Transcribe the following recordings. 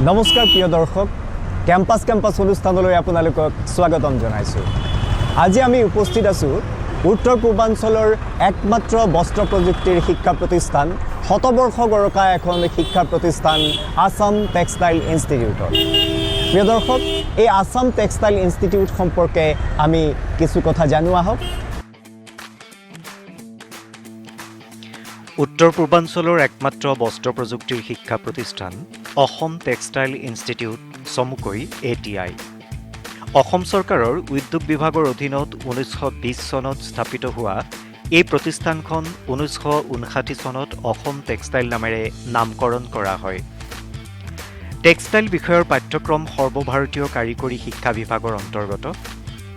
নমস্কাৰ প্ৰিয় দৰ্শক কেম্পাছ অনুষ্ঠানলৈ আপোনালোকক স্বাগতম জনাইছোঁ। আজি আমি উপস্থিত আছোঁ উত্তৰ পূৰ্বাঞ্চলৰ একমাত্ৰ বস্ত্ৰ প্ৰযুক্তিৰ শিক্ষা প্ৰতিষ্ঠান শতবৰ্ষ গৰকা এখন শিক্ষা প্ৰতিষ্ঠান আসাম টেক্সটাইল ইনষ্টিটিউটত। প্ৰিয় দৰ্শক এই আসাম টেক্সটাইল ইনষ্টিটিউট সম্পৰ্কে আমি কিছু কথা জানো আহক। উত্তৰ পূৰ্বাঞ্চলৰ একমাত্ৰ বস্ত্ৰ প্ৰযুক্তিৰ শিক্ষা প্ৰতিষ্ঠান অসম টেক্সটাইল ইনষ্টিটিউট চমুকৈ ATI। অসম চৰকাৰৰ উদ্যোগ বিভাগৰ অধীনত 1920 চনত স্থাপিত হোৱা এই প্ৰতিষ্ঠানখন 1959 চনত অসম টেক্সটাইল নামেৰে নামকৰণ কৰা হয়। টেক্সটাইল বিষয়ৰ পাঠ্যক্ৰম সৰ্বভাৰতীয় কাৰিকৰী শিক্ষা বিভাগৰ অন্তৰ্গত।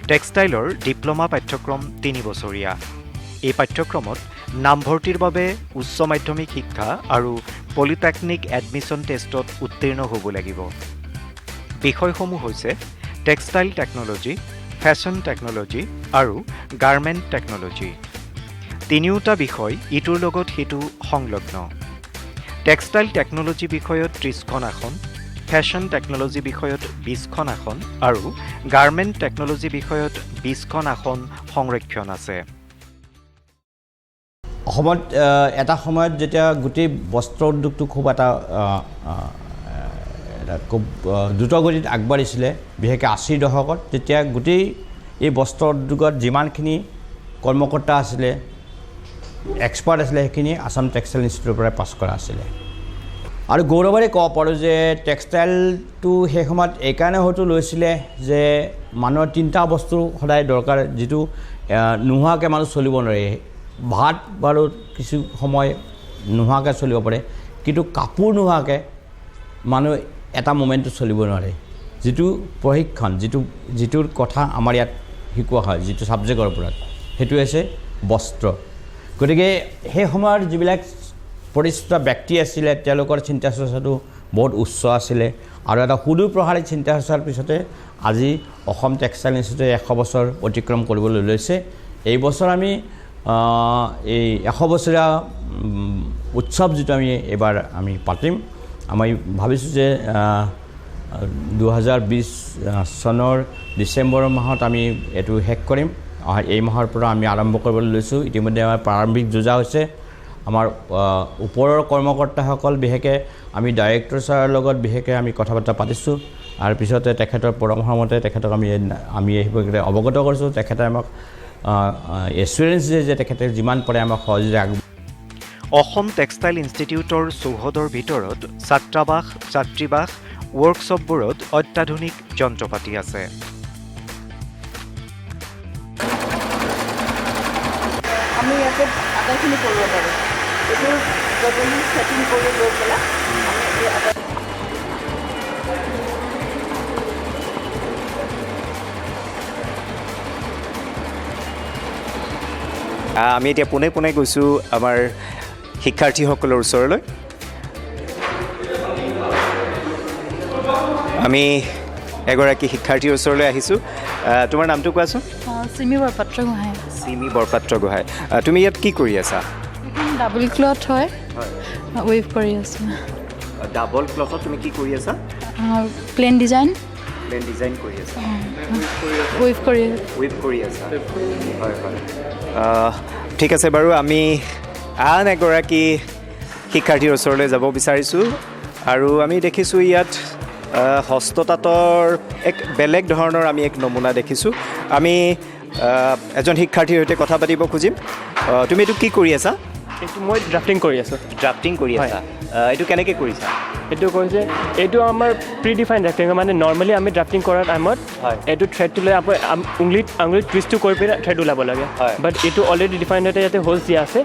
টেক্সটাইলৰ ডিপ্ল'মা পাঠ্যক্ৰম 3 বছৰীয়া। এই পাঠ্যক্ৰমত নামভৰ্তিৰ বাবে উচ্চ মাধ্যমিক শিক্ষা আৰু পলিটেকনিক এডমিশ্যন টেষ্টত উত্তীৰ্ণ হ'ব লাগিব। বিষয়সমূহ হৈছে টেক্সটাইল টেকন'লজি, ফেশ্বন টেকন'লজি আৰু গাৰ্মেণ্ট টেকন'লজি। তিনিওটা বিষয় ইটোৰ লগত সিটো সংলগ্ন। টেক্সটাইল টেকন'লজি বিষয়ত 30খন আসন, ফেশ্বন টেকন'লজি বিষয়ত 20খন আসন আৰু গাৰ্মেণ্ট টেকন'লজি বিষয়ত 20খন আসন সংৰক্ষণ আছে। অসমত এটা সময়ত যেতিয়া গোটেই বস্ত্ৰ উদ্যোগটো খুব এটা খুব দ্ৰুতগতিত আগবাঢ়িছিলে, বিশেষকৈ 80ৰ দশকত, তেতিয়া গোটেই এই বস্ত্ৰ উদ্যোগত যিমানখিনি কৰ্মকৰ্তা আছিলে, এক্সপাৰ্ট আছিলে, সেইখিনি আসাম টেক্সটাইল ইনষ্টিটিউটৰ পৰাই পাছ কৰা আছিলে। আৰু গৌৰৱেৰে ক'ব পাৰোঁ যে টেক্সটাইলটো সেই সময়ত এইকাৰণে হয়তো লৈছিলে যে মানুহৰ 3টা বস্তু সদায় দৰকাৰ, যিটো নোহোৱাকৈ মানুহ চলিব নোৱাৰে। ভাত বাৰু কিছু সময় নোহোৱাকৈ চলিব পাৰে, কিন্তু কাপোৰ নোহোৱাকৈ মানুহ এটা মোমেণ্টটো চলিব নোৱাৰে। যিটো প্ৰশিক্ষণ, যিটোৰ কথা আমাৰ ইয়াত শিকোৱা হয়, যিটো ছাবজেক্টৰ ওপৰত, সেইটো হৈছে বস্ত্ৰ। গতিকে সেই সময়ৰ যিবিলাক প্ৰতিষ্ঠিত ব্যক্তি আছিলে, তেওঁলোকৰ চিন্তা চৰ্চাটো বহুত উচ্চ আছিলে আৰু এটা সুদূৰপ্ৰসাৰী চিন্তা চৰ্চাৰ পিছতে আজি অসম টেক্সটাইল ইনষ্টিটিউটে 100 বছৰ অতিক্ৰম কৰিবলৈ লৈছে। এই বছৰ আমি এই 100 বছৰীয়া উৎসৱ যিটো এইবাৰ আমি পাতিম। আমি ভাবিছোঁ যে 2020 চনৰ ডিচেম্বৰ মাহত আমি এইটো শেষ কৰিম। এই মাহৰ পৰা আমি আৰম্ভ কৰিবলৈ লৈছোঁ। ইতিমধ্যে আমাৰ প্ৰাৰম্ভিক যোজা হৈছে। আমাৰ ওপৰৰ কৰ্মকৰ্তাসকল, বিশেষকৈ আমি ডাইৰেক্টৰ ছাৰৰ লগত বিশেষকৈ আমি কথা বতৰা পাতিছোঁ আৰু পিছতে তেখেতৰ পৰামৰ্শমতে তেখেতক আমি এই অৱগত কৰিছোঁ। তেখেতে আমাক এছুৰেঞ্চ দিয়ে যে তেখেতে যিমান পাৰে আমাক সহযোগিতা আগবঢ়াব। অসম টেক্সটাইল ইনষ্টিটিউটৰ চৌহদৰ ভিতৰত ছাত্ৰাবাস, ছাত্ৰীবাস, ৱৰ্কশ্বপবোৰত অত্যাধুনিক যন্ত্ৰপাতি আছে। আমি ইয়াতে আটাইখিনি কৰিব পাৰোঁ। এইটো যদি ছেটিং কৰি লৈ পেলাই আমি এতিয়া পোনে পোনে গৈছোঁ আমাৰ শিক্ষাৰ্থীসকলৰ ওচৰলৈ। আমি এগৰাকী শিক্ষাৰ্থীৰ ওচৰলৈ আহিছোঁ। তোমাৰ নামটো কোৱাচোন? চিমি বৰপাত্ৰ গোহাঁই। চিমি বৰপাত্ৰ গোহাঁই। তুমি ইয়াত কি কৰি আছা? এখন ডাবল ক্লথ হয়, ৱেভ কৰি আছোঁ। ডাবল ক্লথত তুমি কি কৰি আছা? প্লেন ডিজাইন কৰি আছা। ৱেভ কৰি আছা। হয় হয়, ঠিক আছে বাৰু। আমি আন এগৰাকী শিক্ষাৰ্থীৰ ওচৰলৈ যাব বিচাৰিছোঁ আৰু আমি দেখিছোঁ ইয়াত হস্ততাঁতৰ এক বেলেগ ধৰণৰ আমি এক নমুনা দেখিছোঁ। আমি এজন শিক্ষাৰ্থীৰ সৈতে কথা পাতিব খুজিম। তুমি এইটো কি কৰি আছা? এইটো মই ড্ৰাফটিং কৰি আছোঁ। ড্ৰাফটিং কৰি আছা? এইটো কেনেকৈ কৰিছা? এইটো কৈছে, এইটো আমাৰ প্ৰি ডিফাইন ড্ৰাফটিং, মানে নৰ্মেলি আমি ড্ৰাফটিং কৰাৰ টাইমত এইটো থ্ৰেডটো লৈ আঙুলিত টুইষ্টটো কৰি পিনে থ্ৰেড ওলাব লাগে। বাট এইটো অলৰেডি ডিফাইন হৈ ইয়াতে হোলছ দিয়া আছে,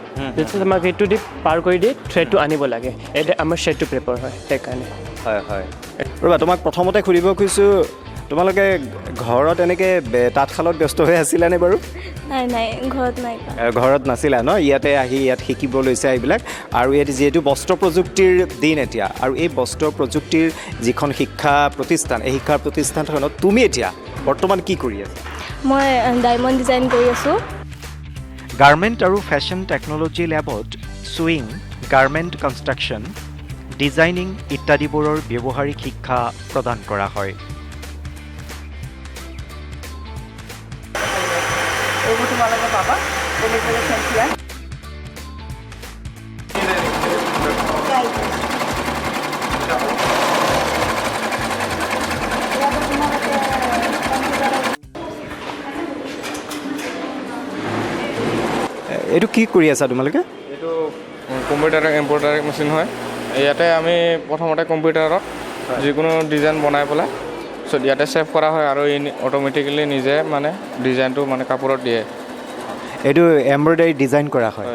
আমাক সেইটো দি পাৰ কৰি দি থ্ৰেডটো আনিব লাগে। এতিয়া আমাৰ শ্বেডটো প্ৰিপেয়াৰ হয় সেইকাৰণে। হয় হয়। ৰ'বা, তোমাক প্ৰথমতে সুধিব খুজিছোঁ, তোমালোকে ঘৰত এনেকৈ তাঁতশালত ব্যস্ত হৈ আছিলানে বাৰু? নাই, ঘৰত নাই। ঘৰত নাছিলা ন? ইয়াতে আহি ইয়াত শিকিব লৈছে এইবিলাক। আৰু ইয়াত যিহেতু বস্ত্ৰ প্ৰযুক্তিৰ দিন এতিয়া, আৰু এই বস্ত্ৰ প্ৰযুক্তিৰ যিখন শিক্ষা প্ৰতিষ্ঠান, এই শিক্ষা প্ৰতিষ্ঠানখনত তুমি এতিয়া বৰ্তমান কি কৰি আছা? মই ডায়মণ্ড ডিজাইন কৰি আছোঁ। গাৰ্মেণ্ট আৰু ফেশ্বন টেকন'লজি লেবত ছুইং, গাৰ্মেণ্ট কনষ্ট্ৰাকশ্যন, ডিজাইনিং ইত্যাদিবোৰৰ ব্যৱহাৰিক শিক্ষা প্ৰদান কৰা হয়। এইবোৰ তোমালোকে পাবা বেলেগ বেলেগ চেম্পিয়ন এইটো কি কৰি আছা তোমালোকে? এইটো কম্পিউটাৰ এম্ব্ৰইডাৰী মেচিন হয়। ইয়াতে আমি প্ৰথমতে কম্পিউটাৰত যিকোনো ডিজাইন বনাই পেলাই ইয়াতে ছেভ কৰা হয় আৰু অট'মেটিকেলি নিজে মানে ডিজাইনটো মানে কাপোৰত দিয়ে। এইটো এম্ব্ৰইডাৰী ডিজাইন কৰা হয়।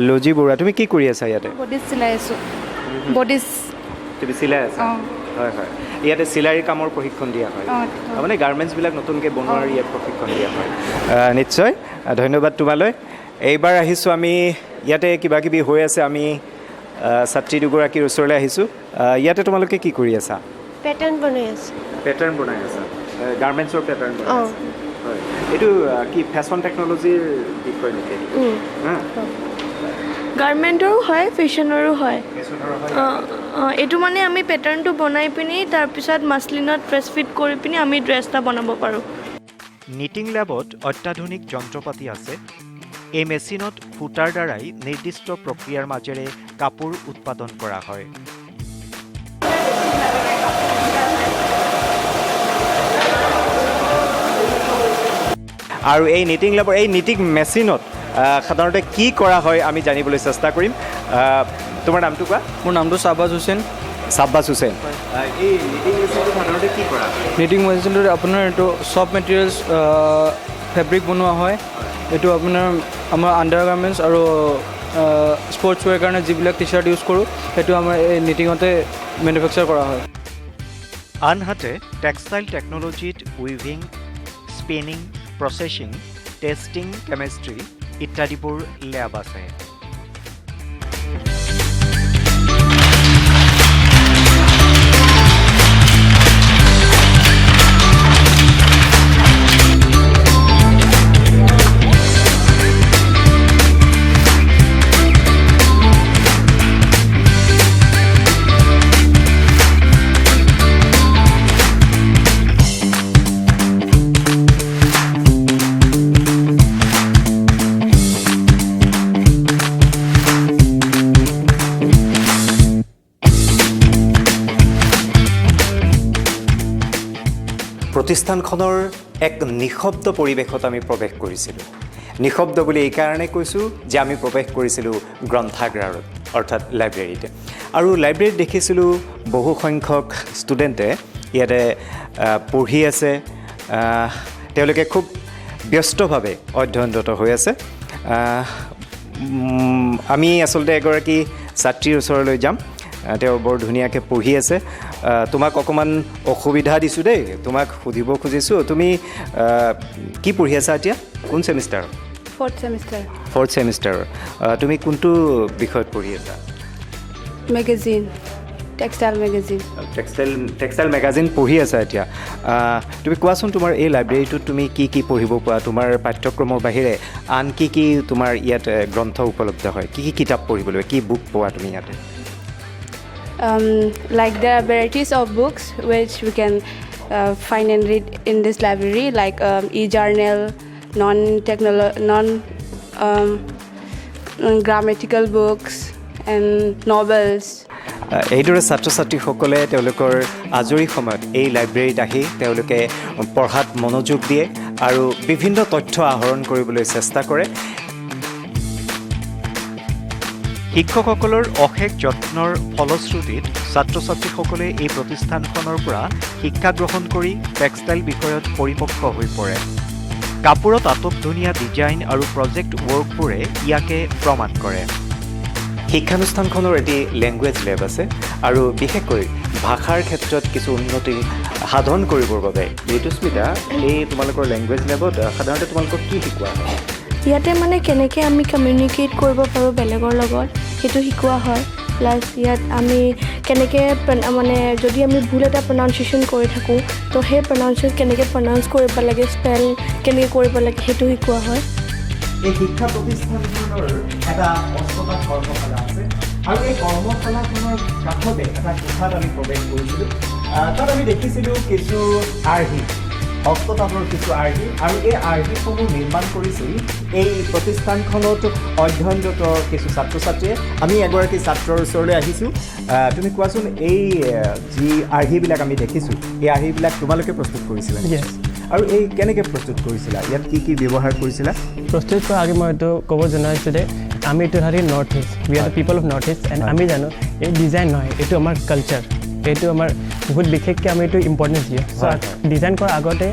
লজি বৰুৱা, তুমি কি কৰি আছা ইয়াতে? বডিজ চিলাই আছোঁ। বডিজ তুমি চিলাই আছা? হয় হয়। ইয়াতে চিলাইৰ কামৰ প্ৰশিক্ষণ দিয়া হয়, মানে গাৰ্মেণ্টছবিলাক নতুনকৈ বনোৱাৰ ইয়াত প্ৰশিক্ষণ দিয়া হয়। নিশ্চয় ধন্যবাদ তোমালৈ। এইবাৰ আহিছোঁ আমি, ইয়াতে কিবা কিবি হৈ আছে, আমি ছাত্ৰী দুগৰাকীৰ ওচৰলৈ আহিছোঁ। ইয়াতে তোমালোকে কি কৰি আছা? পেটাৰ্ণ বনাই আছোঁ। পেটাৰ্ণ বনাই আছা, গাৰ্মেণ্টছৰ পেটাৰ্ণ বনাই আছা। হয়, এইটো কি ফেশ্বন টেকন'লজিৰ বিষয় নেকি? গাৰ্মেণ্টৰো হয়, ফেশ্বনৰো হয়। এইটো মানে আমি পেটাৰ্ণটো বনাই পিনি তাৰপিছত মাছলিনত ড্ৰেছ ফিট কৰি পিনি আমি ড্ৰেছ এটা বনাব পাৰোঁ। নিটিং লেবত অত্যাধুনিক যন্ত্ৰপাতি আছে। এই মেচিনত সূতাৰ দ্বাৰাই নিৰ্দিষ্ট প্ৰক্ৰিয়াৰ মাজেৰে কাপোৰ উৎপাদন কৰা হয়। আৰু এই নিটিং লেবৰ এই নিটিং মেচিনত সাধাৰণতে কি কৰা হয় আমি জানিবলৈ চেষ্টা কৰিম। তোমাৰ নামটো কোৱা? মোৰ নামটো শ্বাহবাজ হুছেইন। শ্বাহবাজ হুছেইন, এই নিটিং মেচিনটো সাধাৰণতে কি কৰা? নিটিং মেচিনটোত আপোনাৰ এইটো চব মেটেৰিয়েলছ ফেব্ৰিক বনোৱা হয়। এইটো আপোনাৰ আমাৰ আণ্ডাৰ গাৰ্মেণ্টছ আৰু স্পৰ্টছ ৱেৰ কাৰণে যিবিলাক টি চাৰ্ট ইউজ কৰোঁ সেইটো আমাৰ এই নিটিঙতে মেনুফেকচাৰ কৰা হয়। আনহাতে টেক্সটাইল টেকন'লজিত weaving, spinning, processing, testing, chemistry ইত্যাদিবোৰ লেব আছে। প্ৰতিষ্ঠানখনৰ এক নিঃশব্দ পৰিৱেশত আমি প্ৰৱেশ কৰিছিলোঁ। নিঃশব্দ বুলি এইকাৰণে কৈছোঁ যে আমি প্ৰৱেশ কৰিছিলোঁ গ্ৰন্থাগাৰত, অৰ্থাৎ লাইব্ৰেৰীতে। আৰু লাইব্ৰেৰীত দেখিছিলোঁ বহু সংখ্যক ষ্টুডেণ্টে ইয়াতে পঢ়ি আছে। তেওঁলোকে খুব ব্যস্তভাৱে অধ্যয়নৰত হৈ আছে। আমি আচলতে এগৰাকী ছাত্ৰীৰ ওচৰলৈ যাম। তেওঁ বৰ ধুনীয়াকৈ পঢ়ি আছে। তোমাক অকণমান অসুবিধা দিছোঁ দেই, তোমাক সুধিব খুজিছোঁ, তুমি কি পঢ়ি আছা এতিয়া? কোন semester? Fourth semester. Fourth semester. তুমি কোনটো বিষয়ত পঢ়ি আছা? Magazine, textile magazine. Textile magazine পঢ়ি আছা এতিয়া। তুমি কোৱাচোন, তোমাৰ এই লাইব্ৰেৰীটোত তুমি কি কি পঢ়িব পোৱা? তোমাৰ পাঠ্যক্ৰমৰ বাহিৰে আন কি কি তোমাৰ ইয়াত গ্ৰন্থ উপলব্ধ হয়? কি কি কিতাপ পঢ়িবলৈ, কি বুক পোৱা তুমি ইয়াতে? Like there are varieties of books which we can find and read in this library, like e-journal, non-grammatical books and novels. এইদৰে ছাত্ৰ ছাত্ৰীসকলে তেওঁলোকৰ আজৰি সময়ত এই লাইব্ৰেৰীত আহি তেওঁলোকে পঢ়াত মনোযোগ দিয়ে আৰু বিভিন্ন তথ্য আহৰণ কৰিবলৈ চেষ্টা কৰে। শিক্ষকসকলৰ অশেষ যত্নৰ ফলশ্ৰুতিত ছাত্ৰ ছাত্ৰীসকলে এই প্ৰতিষ্ঠানখনৰ পৰা শিক্ষা গ্ৰহণ কৰি টেক্সটাইল বিষয়ত পৰিপক্ক হৈ পৰে। কাপোৰত আটকধুনীয়া ডিজাইন আৰু প্ৰজেক্ট ৱৰ্কবোৰে ইয়াকে প্ৰমাণ কৰে। শিক্ষানুষ্ঠানখনৰ এটি লেংগুৱেজ লেব আছে আৰু বিশেষকৈ ভাষাৰ ক্ষেত্ৰত কিছু উন্নতি সাধন কৰিবৰ বাবে। ঋতুস্মিতা, এই তোমালোকৰ লেংগুৱেজ লেবত সাধাৰণতে তোমালোকক কি শিকোৱা হয়? ইয়াতে মানে কেনেকৈ আমি কমিউনিকেট কৰিব পাৰোঁ বেলেগৰ লগত সেইটো শিকোৱা হয়। প্লাছ ইয়াত আমি কেনেকৈ মানে যদি আমি ভুল এটা প্ৰনাউন্সিয়েশ্যন কৰি থাকোঁ তো সেই প্ৰনাউন্সিয়েশ্যন কেনেকৈ প্ৰনাউন্স কৰিব লাগে, স্পেল কেনেকৈ কৰিব লাগে সেইটো শিকোৱা হয়। এই শিক্ষা প্ৰতিষ্ঠানখনৰ এটা অস্পতাত কৰ্মশালা আছে। আৰু এই কৰ্মশালাখনৰ কাষতে এটা কোঠাত আমি প্ৰৱেশ কৰিছিলোঁ তাত আমি দেখিছিলোঁ কিছু আৰ্হি হস্ততাঁতৰ কিছু আৰ্হি আৰু এই আৰ্হিসমূহ নিৰ্মাণ কৰিছিল এই প্ৰতিষ্ঠানখনত অধ্যয়নৰত কিছু ছাত্ৰ ছাত্ৰীয়ে আমি এগৰাকী ছাত্ৰৰ ওচৰলৈ আহিছোঁ তুমি কোৱাচোন এই যি আৰ্হিবিলাক আমি দেখিছোঁ এই আৰ্হিবিলাক তোমালোকে প্ৰস্তুত কৰিছিলা আৰু এই কেনেকৈ প্ৰস্তুত কৰিছিলা ইয়াত কি কি ব্যৱহাৰ কৰিছিলা প্ৰস্তুত কৰাৰ আগে মই এইটো ক'ব জনাইছোঁ যে আমি এইটো ধৰি north east we are the people of north east and আমি জানো এই ডিজাইন নহয় এইটো আমাৰ কালচাৰ এইটো আমাৰ বহুত বিশেষকৈ আমি এইটো ইম্পৰ্টেঞ্চ দিওঁ চ' ডিজাইন কৰাৰ আগতে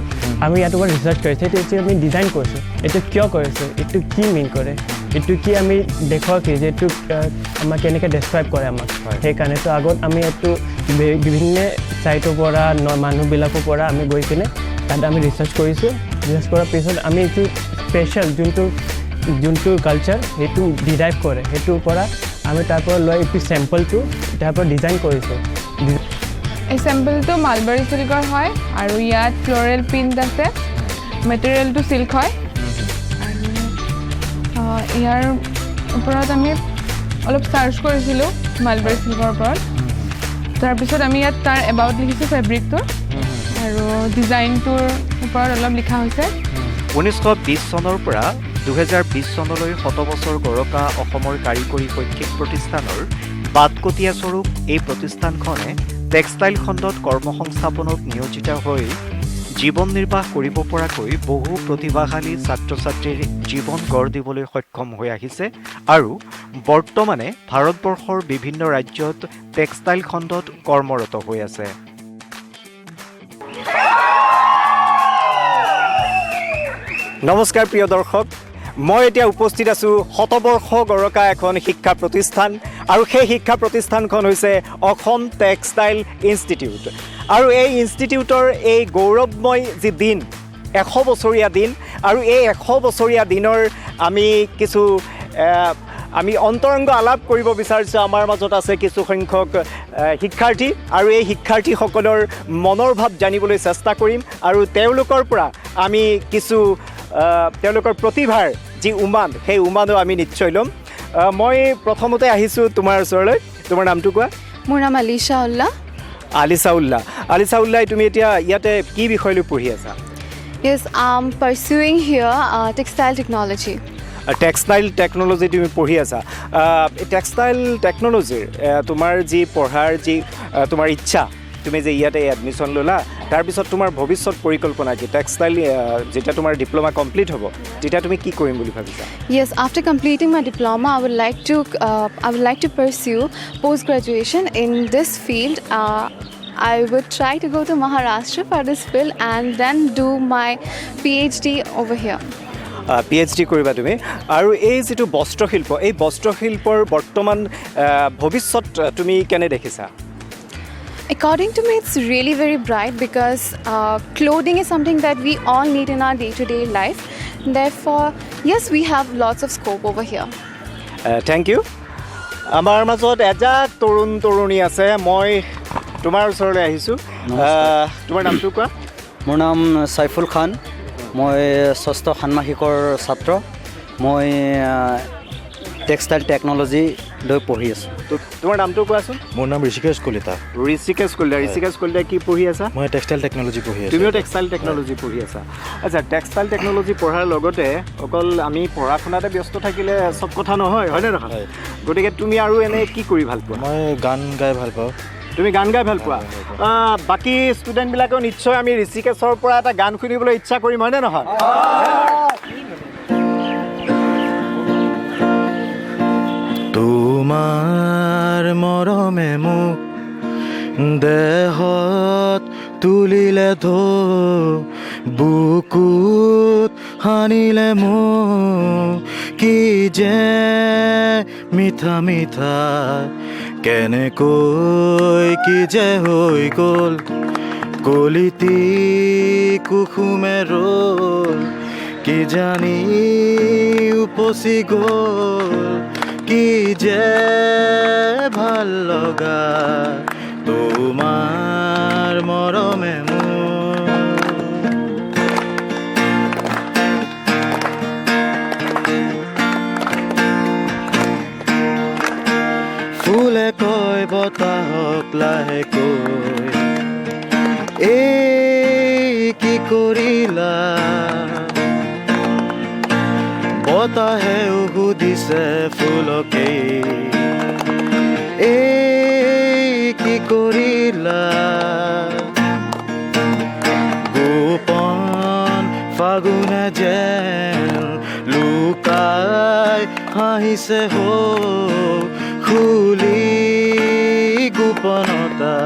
আমি ইয়াৰ ওপৰত ৰিচাৰ্চ কৰিছোঁ এইটো আমি ডিজাইন কৰিছোঁ এইটো কিয় কৰিছোঁ এইটো কি মিন কৰে এইটো কি আমি দেখুৱাওঁ কি যে এইটো আমাক কেনেকৈ ডেছক্ৰাইব কৰে আমাক সেইকাৰণে তো আগত আমি এইটো বিভিন্ন ছাইটৰ পৰা মানুহবিলাকৰ পৰা আমি গৈ কিনে তাত আমি ৰিচাৰ্চ কৰিছোঁ ৰিচাৰ্চ কৰাৰ পিছত আমি এইটো স্পেচিয়েল যোনটো কালচাৰ সেইটো ডিৰাইভ কৰে সেইটোৰ পৰা আমি তাৰ পৰা লৈ এইটো চেম্পলটো তাৰ পৰা ডিজাইন কৰিছোঁ এই চেম্পলটো মালবাৰী চিল্কৰ হয় আৰু ইয়াত ফ্ল'ৰেল প্ৰিণ্ট আছে মেটেৰিয়েলটো চিল্ক হয় আৰু ইয়াৰ ওপৰত আমি অলপ চাৰ্চ কৰিছিলোঁ মালবাৰী চিল্কৰ ওপৰত তাৰপিছত আমি ইয়াত তাৰ এবাউট লিখিছোঁ ফেব্ৰিকটোৰ আৰু ডিজাইনটোৰ ওপৰত অলপ লিখা হৈছে 1920 চনৰ পৰা 2020 চনলৈ 100 বছৰ গৰকা অসমৰ কাৰিকৰী শৈক্ষিক প্ৰতিষ্ঠানৰ বাটকটীয়া স্বৰূপ এই প্ৰতিষ্ঠানখনে টেক্সটাইল খণ্ডত কৰ্মসংস্থাপনত নিয়োজিত হৈ জীৱন নিৰ্বাহ কৰিব পৰাকৈ বহু প্ৰতিভাশালী ছাত্ৰ ছাত্ৰীৰ জীৱন গঢ় দিবলৈ সক্ষম হৈ আহিছে আৰু বৰ্তমানে ভাৰতবৰ্ষৰ বিভিন্ন ৰাজ্যত টেক্সটাইল খণ্ডত কৰ্মৰত হৈ আছে নমস্কাৰ প্ৰিয় দৰ্শক মই এতিয়া উপস্থিত আছোঁ শতবৰ্ষ গৰকা এখন শিক্ষা প্ৰতিষ্ঠান আৰু সেই শিক্ষা প্ৰতিষ্ঠানখন হৈছে অসম টেক্সটাইল ইনষ্টিটিউট আৰু এই ইনষ্টিটিউটৰ এই গৌৰৱময় যি দিন 100 বছৰীয়া দিন আৰু এই 100 বছৰীয়া দিনৰ আমি কিছু আমি অন্তৰংগ আলাপ কৰিব বিচাৰিছোঁ আমাৰ মাজত আছে কিছু সংখ্যক শিক্ষাৰ্থী আৰু এই শিক্ষাৰ্থীসকলৰ মনৰ ভাৱ জানিবলৈ চেষ্টা কৰিম আৰু তেওঁলোকৰ পৰা আমি কিছু তেওঁলোকৰ প্ৰতিভাৰ যি উমান সেই উমানো আমি নিশ্চয় ল'ম মই প্ৰথমতে আহিছোঁ তোমাৰ ওচৰলৈ তোমাৰ নামটো কোৱা মোৰ নাম আলিশা উল্লাহ তুমি এতিয়া ইয়াতে কি বিষয় লৈ পঢ়ি আছা Yes, I'm pursuing here textile technology. Textile technology তুমি পঢ়ি আছা টেক্সটাইল টেকন'লজিৰ তোমাৰ যি পঢ়াৰ যি তোমাৰ ইচ্ছা তুমি যে ইয়াতে এডমিশ্যন ল'লা তাৰপিছত তোমাৰ ভৱিষ্যত পৰিকল্পনা কি টেক্সটাইল যেতিয়া তোমাৰ ডিপ্ল'মা কমপ্লিট হ'ব তেতিয়া তুমি কি কৰিম বুলি ভাবিছা Yes, after completing my diploma, I would like to pursue post graduation in this field. I would try to go to Maharashtra for this field and then do my PhD over here. PhD কৰিবা তুমি আৰু এই যিটো বস্ত্ৰশিল্প এই বস্ত্ৰশিল্পৰ বৰ্তমান ভৱিষ্যত তুমি কেনে দেখিছা According to me, it's really very bright because clothing is something that we all need in our day-to-day life. Therefore, yes, we have lots of scope over here. Thank you. আমাৰ মাজত এজাক তৰুণী আছে মই তোমাৰ ওচৰলৈ আহিছোঁ তোমাৰ নামটো কোৱা মোৰ নাম চাইফুল খান মই ষষ্ঠ ষান্মাসিকৰ ছাত্ৰ মই টেক্সটাইল টেকন'লজি লৈ পঢ়ি আছোঁ তোমাৰ নামটো কোৱাচোন মোৰ নাম ঋষিকেশ কলিতা ঋষিকেশ কলিতা কি পঢ়ি আছা মই টেক্সটাইল টেকন'লজি পঢ়ি আছোঁ তুমিও টেক্সটাইল টেকন'লজি পঢ়ি আছা আচ্ছা টেক্সটাইল টেকন'লজি পঢ়াৰ লগতে অকল আমি পঢ়া শুনাতে ব্যস্ত থাকিলে চব কথা নহয় হয়নে নহয় গতিকে তুমি আৰু এনে কি কৰি ভাল পোৱা মই গান গাই ভাল পাওঁ তুমি গান গাই ভাল পোৱা বাকী ষ্টুডেণ্টবিলাকেও নিশ্চয় আমি ঋষিকেশৰ পৰা এটা গান শুনিবলৈ ইচ্ছা কৰিম হয়নে নহয় তোমাৰ মৰমে মোক দেহত তুলিলে ধো বুকুত সানিলে মোক কি যে মিঠা মিঠা কেনেকৈ কি যে হৈ গ'ল কলিতি কুসুমে ৰ'ল কি জানি উপচি গ'ল কি যে ভাল লগা তোমাৰ মৰমে কৰিলা বতাহে সুধিছে ফুলকে কি কৰিলা গোপন ফাগুনে যেন লুকাই হাঁহিছে খুলি গোপনতা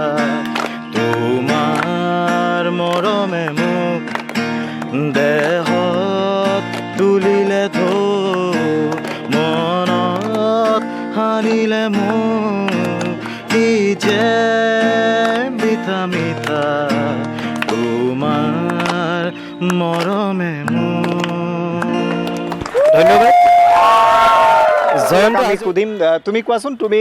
তোমাৰ মৰমে মোক দেহত তুলিলে মনত সানিলে মোক কি যে মিঠা মিঠা তোমাৰ মৰমে মোক ধন্যবাদ জয়ন্ত আমি সুধিম তুমি কোৱাচোন তুমি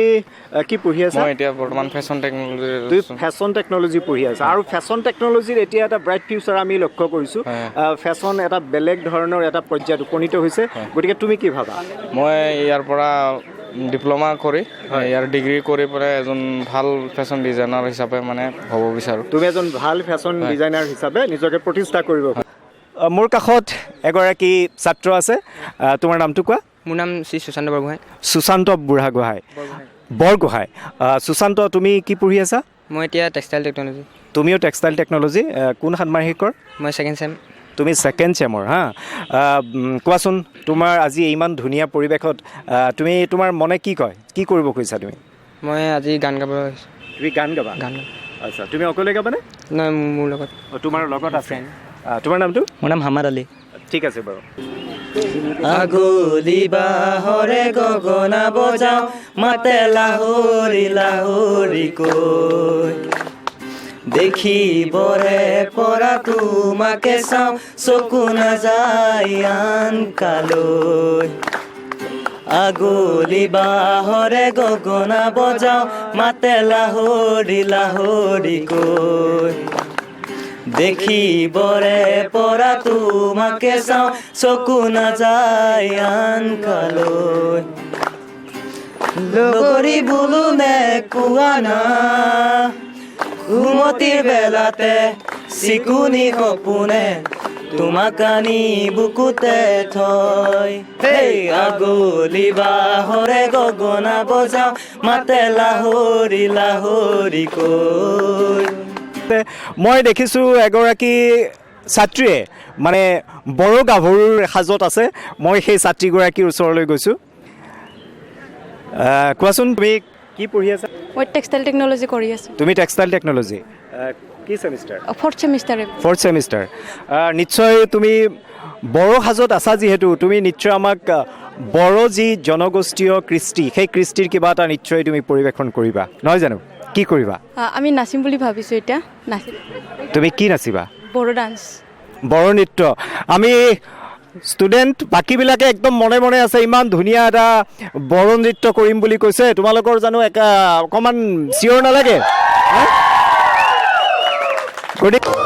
কি পঢ়ি আছা মই এতিয়া বৰ্তমান ফেশ্বন টেকন'লজি তুমি ফেশ্বন টেকন'লজি পঢ়ি আছা আৰু ফেশ্বন টেকন'লজিৰ এতিয়া এটা ব্ৰাইট ফিউচাৰ আমি লক্ষ্য কৰিছোঁ ফেশ্বন এটা বেলেগ ধৰণৰ এটা পৰ্যায়ত উপনীত হৈছে গতিকে তুমি কি ভাবা মই ইয়াৰ পৰা ডিপ্ল'মা কৰি ইয়াৰ ডিগ্ৰী কৰি পেলাই এজন ভাল ফেশ্বন ডিজাইনাৰ হিচাপে মানে হ'ব বিচাৰোঁ তুমি এজন ভাল ফেশ্বন ডিজাইনাৰ হিচাপে নিজকে প্ৰতিষ্ঠা কৰিব মোৰ কাষত এগৰাকী ছাত্ৰ আছে তোমাৰ নামটো কোৱা মোৰ নাম শ্ৰী সুশান্ত বৰগোহাঁই সুশান্ত বৰগোহাঁই সুশান্ত তুমি কি পঢ়ি আছা মই এতিয়া টেক্সটাইল টেকন'লজি তুমিও টেক্সটাইল টেকন'লজি কোন ষাণ্মাসিকৰ মই ছেকেণ্ড চেম তুমি ছেকেণ্ড চেমৰ হা কোৱাচোন তোমাৰ আজি ইমান ধুনীয়া পৰিৱেশত তুমি তোমাৰ মনে কি কয় কি কৰিব খুজিছা তুমি মই আজি গান গাব তুমি গান গাবা আচ্ছা তুমি অকলে গাবানে নাই মোৰ লগত তোমাৰ লগত আছে তোমাৰ নামটো মোৰ নাম হামাদ আলী ঠিক আছে বাৰু আগলি বাহৰে গগনা বজাও মাতে লাহৰি লাহৰি কৈ দেখিবৰে পৰা তোমাকে চাওঁ চকু নাযায় আন কালৈ আগলি বাহৰে গগনা বজাও মাতে লাহৰি লাহৰি কৈ দেখিবৰে পৰা তোমাকে চাওঁ চকু নাযায় আন কালৈ লগৰী বোলো নে কোৱা না ঘুমতিৰ বেলাতে চিকুনি সপোনে তোমাক আনি বুকুতে থয় সেই আগলি বাহৰে গগনা বজাও মাতে লাহৰি লাহৰি কৈ মই দেখিছোঁ এগৰাকী ছাত্ৰীয়ে মানে বড়ো গাভৰুৰ সাজত আছে মই সেই ছাত্ৰীগৰাকীৰ ওচৰলৈ গৈছোঁ কোৱাচোন তুমি কি পঢ়ি আছা মই টেক্সটাইল টেকন'লজি কৰি আছোঁ তুমি টেক্সটাইল টেকন'লজি কি ছেমিষ্টাৰ ফ'ৰ্থ ছেমিষ্টাৰ নিশ্চয় তুমি বড়ো সাজত আছা যিহেতু তুমি নিশ্চয় আমাক বড়ো যি জনগোষ্ঠীয় কৃষ্টি সেই কৃষ্টিৰ কিবা এটা নিশ্চয় তুমি পৰিৱেশন কৰিবা নহয় জানো কি কৰিবা আমি নাচিম বুলি ভাবিছোঁ এতিয়া নাচিম তুমি কি নাচিবা বড়ো ডান্স বড়ো নৃত্য আমি ষ্টুডেণ্ট বাকীবিলাকে একদম মনে মনে আছে ইমান ধুনীয়া এটা বড়ো নৃত্য কৰিম বুলি কৈছে তোমালোকৰ জানো অকণমান চিঞৰ নালাগে গতিকে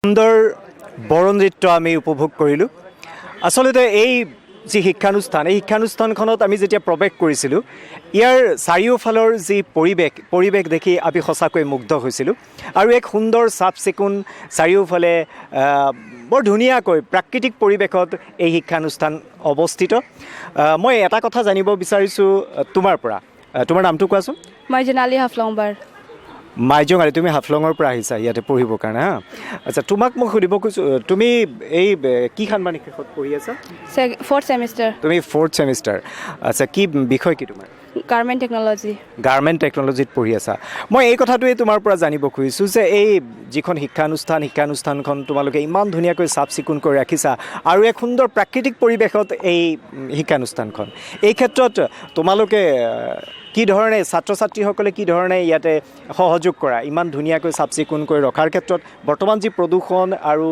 সুন্দৰ বড়ো নৃত্য আমি উপভোগ কৰিলোঁ আচলতে এই যি শিক্ষানুষ্ঠান এই শিক্ষানুষ্ঠানখনত আমি যেতিয়া প্ৰৱেশ কৰিছিলোঁ ইয়াৰ চাৰিওফালৰ যি পৰিৱেশ দেখি আমি সঁচাকৈ মুগ্ধ হৈছিলোঁ আৰু এক সুন্দৰ চাফ চিকুণ চাৰিওফালে বৰ ধুনীয়াকৈ প্ৰাকৃতিক পৰিৱেশত এই শিক্ষানুষ্ঠান অৱস্থিত মই এটা কথা জানিব বিচাৰিছোঁ তোমাৰ পৰা তোমাৰ নামটো কোৱাচোন মই জোনালী হাফলংবাৰ মাইজঙালী তুমি হাফলঙৰ পৰা আহিছা ইয়াতে পঢ়িবৰ কাৰণে হা আচ্ছা তোমাক মই সুধিব কৈছোঁ তুমি এই কি ষান্মাসিকত পঢ়ি আছা 4th ছেমিষ্টাৰ তুমি 4th ছেমিষ্টাৰ আচ্ছা কি বিষয় কি তোমাৰ গাৰ্মেণ্ট টেকন'লজি গাৰ্মেণ্ট টেকন'লজিত পঢ়ি আছা মই এই কথাটোৱেই তোমাৰ পৰা জানিব খুজিছোঁ যে এই যিখন শিক্ষানুষ্ঠানখন তোমালোকে ইমান ধুনীয়াকৈ চাফ চিকুণ কৰি ৰাখিছা আৰু এক সুন্দৰ প্ৰাকৃতিক পৰিৱেশত এই শিক্ষানুষ্ঠানখন এই ক্ষেত্ৰত তোমালোকে কি ধৰণে ছাত্ৰ ছাত্ৰীসকলে কি ধৰণে ইয়াতে সহযোগ কৰা ইমান ধুনীয়াকৈ চাফ চিকুণ কৰি ৰখাৰ ক্ষেত্ৰত বৰ্তমান যি প্ৰদূষণ আৰু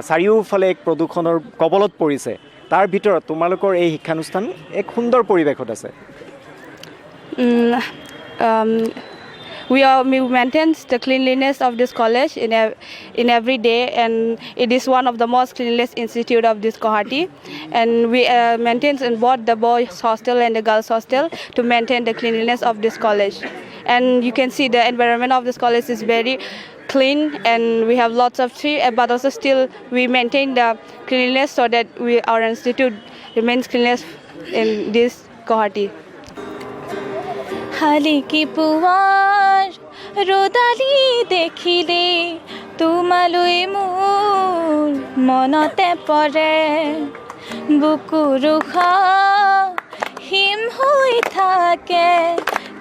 চাৰিওফালে এক প্ৰদূষণৰ কবলত পৰিছে তাৰ ভিতৰত তোমালোকৰ এই শিক্ষানুষ্ঠান এক সুন্দৰ পৰিৱেশত আছে we maintain the cleanliness of this college in every day, and it is one of the most cleanliness institute of this Guwahati, and we maintain in both the boys hostel and the girls hostel to maintain the cleanliness of this college. And you can see the environment of this college is very clean, and we have lots of trees, but also still we maintain the cleanliness so that our institute remains cleanliness in this Guwahati. হালিকি পুৱাৰ ৰ'দালি দেখিলে তোমালৈ মোৰ মনতে পৰে বুকুৰুখা হিম হৈ থাকে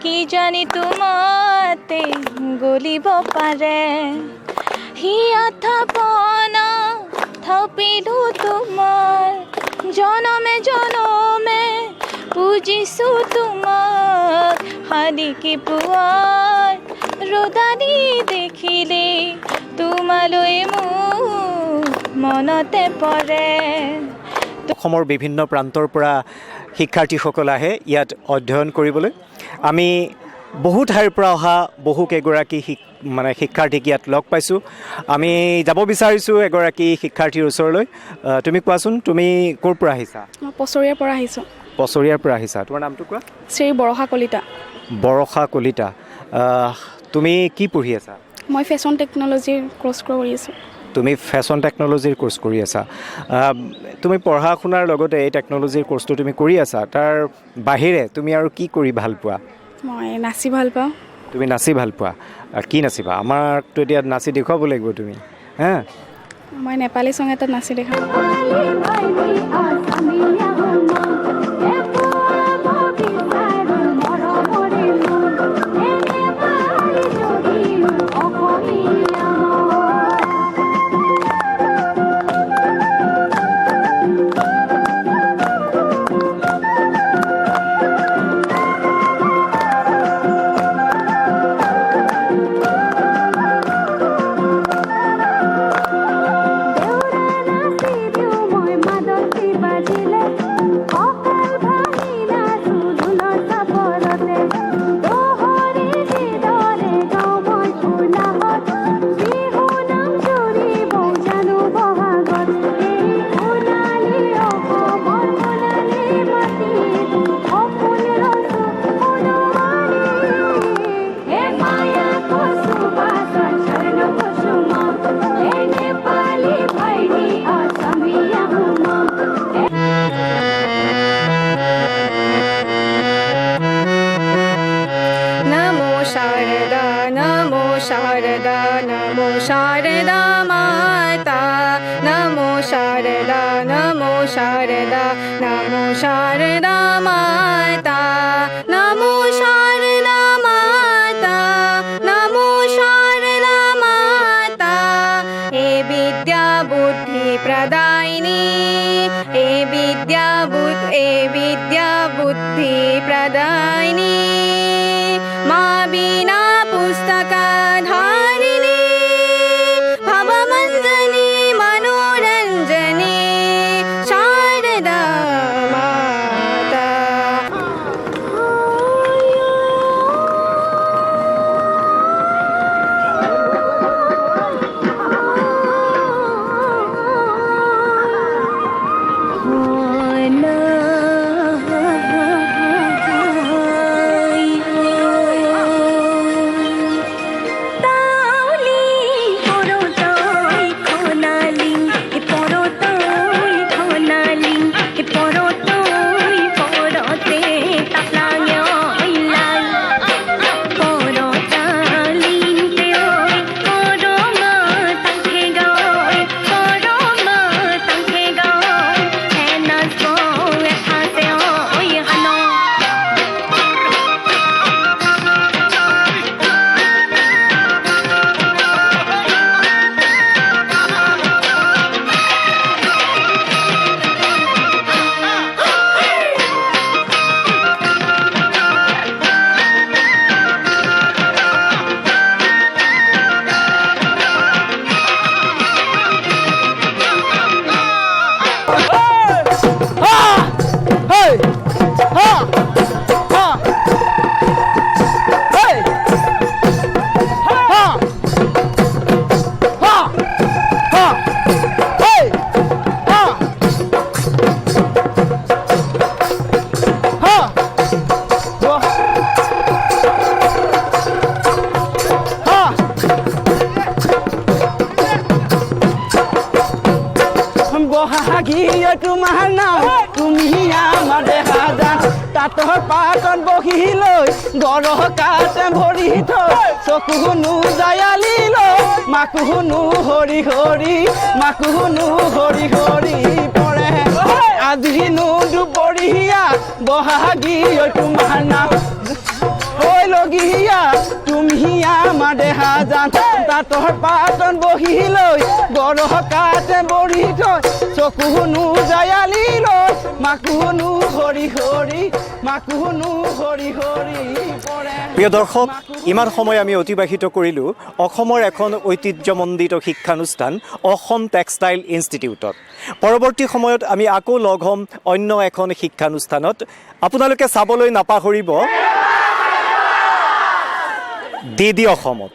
কি জানি তোমাতে গলিব পাৰে হিয়া থাপনা থাপিলো তোমাৰ জনমে জনমে বুজিছো তোমাক হালিকি পুৱাৰ ৰ'দালি দেখিলে তোমালৈ মোৰ মনতে পৰে অসমৰ বিভিন্ন প্ৰান্তৰ পৰা শিক্ষাৰ্থীসকল আহে ইয়াত অধ্যয়ন কৰিবলৈ আমি বহু ঠাইৰ পৰা অহা বহুকেইগৰাকী শিক্ষাৰ্থীক ইয়াত লগ পাইছোঁ আমি যাব বিচাৰিছোঁ এগৰাকী শিক্ষাৰ্থীৰ ওচৰলৈ তুমি কোৱাচোন তুমি ক'ৰ পৰা আহিছা মই পছৰীয়াৰ পৰা আহিছোঁ পছৰীয়াৰ পৰা আহিছা তোমাৰ নামটো কোৱা শ্ৰী বৰষা কলিতা বৰষা কলিতা তুমি কি পঢ়ি আছা মই ফেশ্বন টেকন'লজিৰ কোৰ্চ কৰি আছোঁ তুমি ফেশ্বন টেকন'লজিৰ কোৰ্চ কৰি আছা তুমি পঢ়া শুনাৰ লগতে এই টেকন'লজিৰ কোৰ্চটো তুমি কৰি আছা তাৰ বাহিৰে তুমি আৰু কি কৰি ভাল পোৱা মই নাচি ভাল পাওঁ তুমি নাচি ভাল পোৱা কি নাচিবা আমাকতো এতিয়া নাচি দেখুৱাব লাগিব তুমি হা মই নেপালী চং এটাত নাচি দেখাম शारदा माता नमो शारदा नमो शारदा नमो शारदा माता नमो शारदा माता नमो शारदा माता हे विद्या बुद्धि प्रदायिनी हे विद्या बुद्धि प्रदायिनी मा बिना पुस्तकाधारिणी भवमञ्जनी मनोरञ्जनी शारदा माता বহাগীয় তোমাৰ নাম তুমি আমাৰ দেহা জান তাঁতৰ পাতত বহি লৈ গৰকাতে ভৰি থৈ চকু শুনো জায়ালি লৈ মাকো শুনো হৰি হৰি মাকো শুনো হৰি হৰি পৰে আজি নো দুপৰীয়া বহাগীয় তোমাৰ নাম ঐ লগীয়া তুমি আমাৰ দেহা জান তাঁতৰ পাতত বহি লৈ গৰকাতে ভৰি থৈ চকু শুনো জায়ালি লৈ মাকো শুনো হৰি হৰি মাকো শুনো হৰি হৰি পৰে। প্ৰিয় দৰ্শক, ইমান সময় আমি অতিবাহিত কৰিলোঁ অসমৰ এখন ঐতিহ্যমণ্ডিত শিক্ষানুষ্ঠান অসম টেক্সটাইল ইনষ্টিটিউটত। পৰৱৰ্তী সময়ত আমি আকৌ লগ হ'ম অন্য এখন শিক্ষানুষ্ঠানত। আপোনালোকে চাবলৈ নাপাহৰিব DD অসমত।